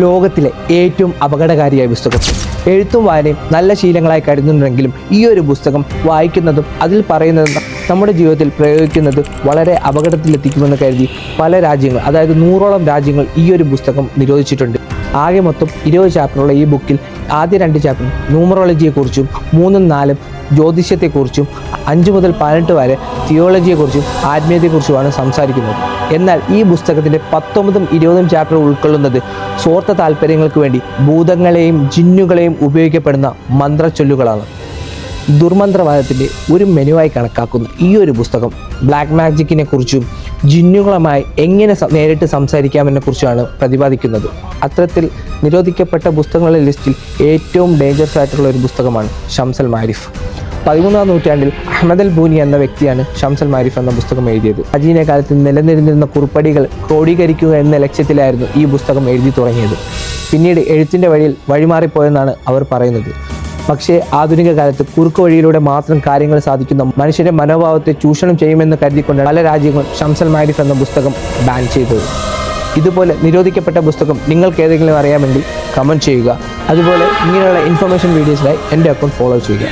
ലോകത്തിലെ ഏറ്റവും അപകടകാരിയായ പുസ്തകം. എഴുത്തും വായനയും നല്ല ശീലങ്ങളായി കരുതുന്നുണ്ടെങ്കിലും ഈ ഒരു പുസ്തകം വായിക്കുന്നതും അതിൽ പറയുന്നതും നമ്മുടെ ജീവിതത്തിൽ പ്രയോഗിക്കുന്നത് വളരെ അപകടത്തിലെത്തിക്കുമെന്ന് കരുതി പല രാജ്യങ്ങൾ, അതായത് 100ഓളം രാജ്യങ്ങൾ ഈ ഒരു പുസ്തകം നിരോധിച്ചിട്ടുണ്ട്. ആകെ മൊത്തം 20 ചാപ്റ്ററുള്ള ഈ ബുക്കിൽ ആദ്യ 2 ചാപ്റ്റർ ന്യൂമറോളജിയെക്കുറിച്ചും 3ഉം 4ഉം ജ്യോതിഷത്തെക്കുറിച്ചും 5 മുതൽ 18 വരെ തിയോളജിയെക്കുറിച്ചും ആത്മീയതയെക്കുറിച്ചുമാണ് സംസാരിക്കുന്നത്. എന്നാൽ ഈ പുസ്തകത്തിൻ്റെ 19ഉം 20ഉം ചാപ്റ്റർ ഉൾക്കൊള്ളുന്നത് സ്വാർത്ഥ താല്പര്യങ്ങൾക്ക് വേണ്ടി ഭൂതങ്ങളെയും ജിന്നുകളെയും ഉപയോഗിക്കപ്പെടുന്ന മന്ത്രച്ചൊല്ലുകളാണ്. ദുർമന്ത്രവാദത്തിൻ്റെ ഒരു മെനുവായി കണക്കാക്കുന്ന ഈ ഒരു പുസ്തകം ബ്ലാക്ക് മാജിക്കിനെ കുറിച്ചും ജിന്നുകളുമായി എങ്ങനെ നേരിട്ട് സംസാരിക്കാമെന്നെക്കുറിച്ചാണ് പ്രതിപാദിക്കുന്നത്. അത്തരത്തിൽ നിരോധിക്കപ്പെട്ട പുസ്തകങ്ങളുടെ ലിസ്റ്റിൽ ഏറ്റവും ഡേഞ്ചറസ് ആയിട്ടുള്ള ഒരു പുസ്തകമാണ് ഷംസ് അൽ മാരിഫ്. 13ാം നൂറ്റാണ്ടിൽ അഹ്മദ് അൽ ബൂനി എന്ന വ്യക്തിയാണ് ഷംസ് അൽ മാരിഫ് എന്ന പുസ്തകം എഴുതിയത്. പ്രാചീന കാലത്ത് നിലനിന്നിരുന്ന കുറിപ്പടികൾ ക്രോഡീകരിക്കുക എന്ന ലക്ഷ്യത്തിലായിരുന്നു ഈ പുസ്തകം എഴുതി തുടങ്ങിയത്. പിന്നീട് എഴുത്തിൻ്റെ വഴിയിൽ വഴിമാറിപ്പോയെന്നാണ് അവർ പറയുന്നത്. പക്ഷേ ആധുനിക കാലത്ത് കുറുക്ക് വഴിയിലൂടെ മാത്രം കാര്യങ്ങൾ സാധിക്കുന്ന മനുഷ്യൻ്റെ മനോഭാവത്തെ ചൂഷണം ചെയ്യുമെന്ന് കരുതിക്കൊണ്ട് പല രാജ്യങ്ങളും ഷംസ് അൽ മാരിഫ് എന്ന പുസ്തകം ബാൻ ചെയ്തത്. ഇതുപോലെ നിരോധിക്കപ്പെട്ട പുസ്തകം നിങ്ങൾക്ക് ഏതെങ്കിലും അറിയാമെങ്കിൽ കമൻറ്റ് ചെയ്യുക. അതുപോലെ ഇങ്ങനെയുള്ള ഇൻഫർമേഷൻ വീഡിയോസിനായി എൻ്റെ അക്കൗണ്ട് ഫോളോ ചെയ്യുക.